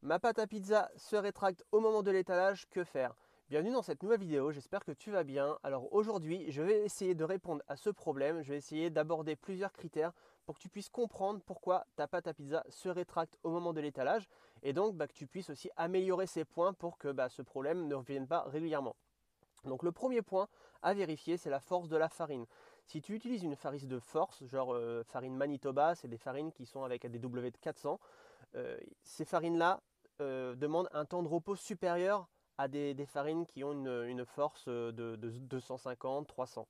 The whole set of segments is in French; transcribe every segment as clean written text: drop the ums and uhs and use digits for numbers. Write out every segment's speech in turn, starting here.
Ma pâte à pizza se rétracte au moment de l'étalage, que faire? Bienvenue dans cette nouvelle vidéo, j'espère que tu vas bien. Alors aujourd'hui, je vais essayer de répondre à ce problème, je vais essayer d'aborder plusieurs critères pour que tu puisses comprendre pourquoi ta pâte à pizza se rétracte au moment de l'étalage et donc que tu puisses aussi améliorer ces points pour que ce problème ne revienne pas régulièrement. Donc le premier point à vérifier, c'est la force de la farine. Si tu utilises une farine de force, genre farine Manitoba, c'est des farines qui sont avec des W de 400, ces farines-là demandent un temps de repos supérieur à des farines qui ont une force de 250, 300.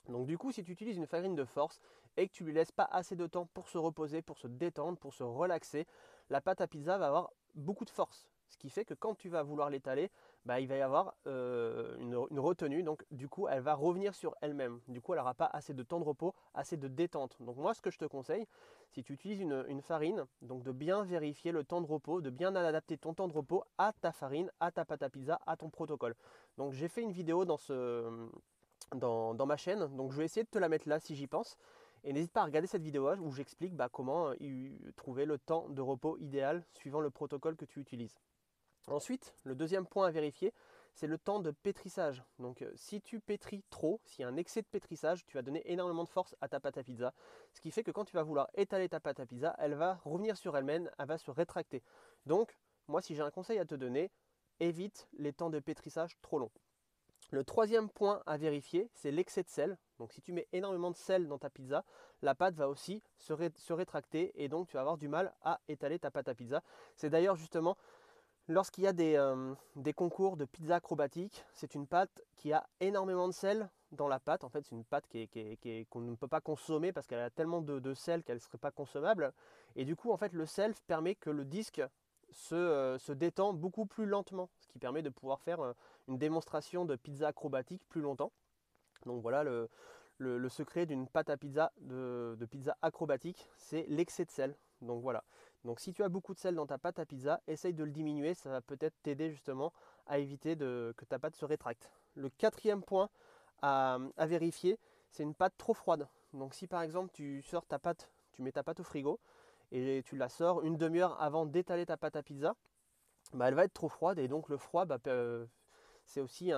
Donc du coup, si tu utilises une farine de force et que tu lui laisses pas assez de temps pour se reposer, pour se détendre, pour se relaxer, la pâte à pizza va avoir beaucoup de force. Ce qui fait que quand tu vas vouloir l'étaler, il va y avoir une retenue. Donc du coup, elle va revenir sur elle-même. Du coup, elle n'aura pas assez de temps de repos, assez de détente. Donc moi, ce que je te conseille, si tu utilises une farine, donc de bien vérifier le temps de repos, de bien adapter ton temps de repos à ta farine, à ta pâte à pizza, à ton protocole. Donc j'ai fait une vidéo dans ma chaîne. Donc je vais essayer de te la mettre là si j'y pense. Et n'hésite pas à regarder cette vidéo où j'explique comment trouver le temps de repos idéal suivant le protocole que tu utilises. Ensuite, le deuxième point à vérifier, c'est le temps de pétrissage. Donc si tu pétris trop, s'il y a un excès de pétrissage, tu vas donner énormément de force à ta pâte à pizza. Ce qui fait que quand tu vas vouloir étaler ta pâte à pizza, elle va revenir sur elle-même, elle va se rétracter. Donc, moi si j'ai un conseil à te donner, évite les temps de pétrissage trop longs. Le troisième point à vérifier, c'est l'excès de sel. Donc si tu mets énormément de sel dans ta pizza, la pâte va aussi se rétracter et donc tu vas avoir du mal à étaler ta pâte à pizza. C'est d'ailleurs justement lorsqu'il y a des concours de pizza acrobatique, c'est une pâte qui a énormément de sel dans la pâte. En fait, c'est une pâte qu'on ne peut pas consommer parce qu'elle a tellement de sel qu'elle ne serait pas consommable. Et du coup, en fait, le sel permet que le disque se détend beaucoup plus lentement, ce qui permet de pouvoir faire une démonstration de pizza acrobatique plus longtemps. Donc voilà le secret d'une pâte à pizza de pizza acrobatique, c'est l'excès de sel. Donc voilà. Donc si tu as beaucoup de sel dans ta pâte à pizza, essaye de le diminuer, ça va peut-être t'aider justement à éviter que ta pâte se rétracte. Le quatrième point à vérifier, c'est une pâte trop froide. Donc si par exemple tu sors ta pâte, tu mets ta pâte au frigo et tu la sors une demi-heure avant d'étaler ta pâte à pizza, elle va être trop froide et donc le froid c'est aussi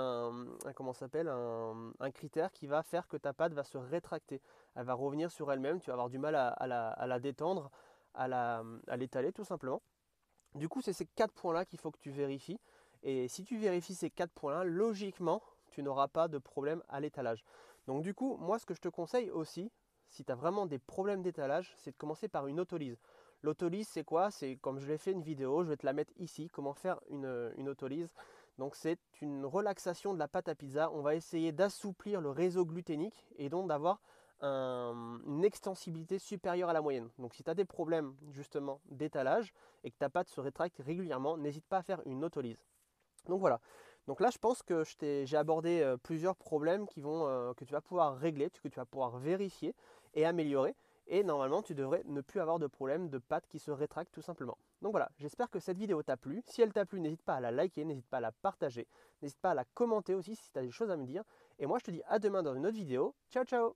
comment s'appelle, un critère qui va faire que ta pâte va se rétracter. Elle va revenir sur elle-même, tu vas avoir du mal à la détendre, à l'étaler tout simplement. Du coup, c'est ces quatre points-là qu'il faut que tu vérifies. Et si tu vérifies ces quatre points-là, logiquement, tu n'auras pas de problème à l'étalage. Donc du coup, moi, ce que je te conseille aussi, si tu as vraiment des problèmes d'étalage, c'est de commencer par une autolyse. L'autolyse, c'est quoi? C'est comme je l'ai fait une vidéo, je vais te la mettre ici, comment faire une autolyse. Donc c'est une relaxation de la pâte à pizza. On va essayer d'assouplir le réseau gluténique et donc d'avoir une extensibilité supérieure à la moyenne. Donc si tu as des problèmes justement d'étalage et que ta pâte se rétracte régulièrement, n'hésite pas à faire une autolyse. Donc voilà. Donc là, je pense que j'ai abordé plusieurs problèmes que tu vas pouvoir régler, que tu vas pouvoir vérifier et améliorer. Et normalement, tu devrais ne plus avoir de problème de pâte qui se rétracte tout simplement. Donc voilà, j'espère que cette vidéo t'a plu. Si elle t'a plu, n'hésite pas à la liker, n'hésite pas à la partager, n'hésite pas à la commenter aussi si tu as des choses à me dire. Et moi, je te dis à demain dans une autre vidéo. Ciao, ciao!